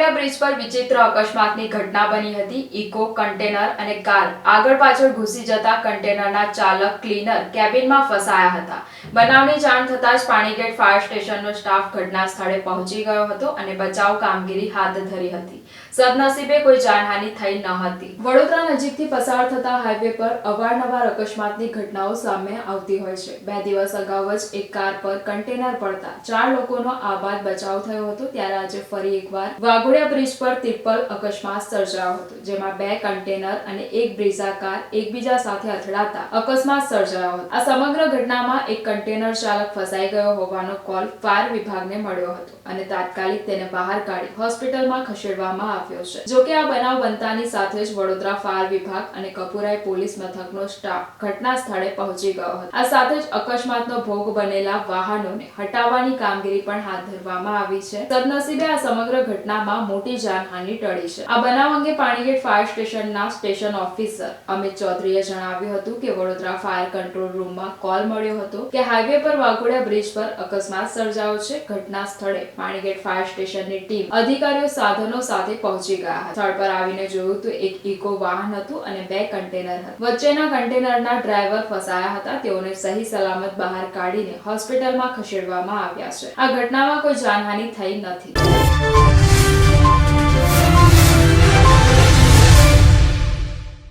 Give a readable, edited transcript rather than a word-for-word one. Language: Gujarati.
વાઘોડિયા બ્રિજ પર વિચિત્ર અકસ્માતની ઘટના બની હતી। ઇકો કન્ટેનર અને કાર આગળ પાછળ ઘૂસી જતા કન્ટેનરના ચાલક ક્લીનર કેબિનમાં ફસાયા હતા। બનાવની જાણ થતાં જ પાણીગેટ ફાયર સ્ટેશનનો સ્ટાફ ઘટના સ્થળે પહોંચી ગયો હતો અને બચાવ કામગીરી હાથ ધરી હતી। સદનસીબે કોઈ જાનહાનિ થઈ ન હતી। વડોદરા નજીકથી પસાર થતા હાઈવે પર અવારનવાર અકસ્માતની ઘટનાઓ સામે આવતી હોય છે। 2 દિવસ અગાઉ જ એક કાર પર કન્ટેનર પડતા 4 લોકોનો આબાદ બચાવ થયો હતો। ત્યારે આજે ફરી એકવાર વાઘોડિયા બ્રિજ પર ટ્રિપલ અકસ્માત સર્જાયો હતો, જેમાં 2 કન્ટેનર અને 1 બ્રીઝા કાર એકબીજા સાથે અથડાતા અકસ્માત સર્જાયો હતો। આ સમગ્ર ઘટનામાં એક કન્ટેનર ચાલક ફસાઈ ગયો હોવાનો કોલ ફાયર વિભાગને મળ્યો હતો અને તાત્કાલિક તેને બહાર કાઢી હોસ્પિટલમાં ખસેડવામાં આવ્યો છે। જોકે આ બનાવ બનતાની સાથે જ વડોદરા ફાયર વિભાગ અને કપુરાઈ પોલીસ મથકનો સ્ટાફ ઘટના સ્થળે પહોંચી ગયો હતો। આ સાથે જ અકસ્માતનો ભોગ બનેલા વાહનોને હટાવવાની કામગીરી પણ હાથ ધરવામાં આવી છે। સદનસીબે આ સમગ્ર ઘટનામાં મોટી જાનહાનિ ટળી છે। આ બનાવ અંગે પાણીગેટ ફાયર સ્ટેશનના સ્ટેશન ઓફિસર અમિત ચૌધરીએ જણાવ્યું હતું કે વડોદરા ફાયર કંટ્રોલ રૂમમાં કોલ મળ્યો હતો કે હાઈવે પર વાઘોડિયા બ્રિજ પર અકસ્માત સર્જાયો છે। ઘટના સ્થળે પાણીગેટ ફાયર સ્ટેશનની ટીમ અધિકારીઓ સાધનો સાથે પહોંચી ગયા હતા। સ્થળ પર આવીને જોયું તો એક ઇકો વાહન હતું અને 2 કન્ટેનર હતા। વચ્ચેના કન્ટેનરના ડ્રાઈવર ફસાયા હતા। તેઓને સહી સલામત બહાર કાઢીને હોસ્પિટલમાં ખસેડવામાં આવ્યા છે। આ ઘટનામાં કોઈ જાનહાનિ થઈ નથી।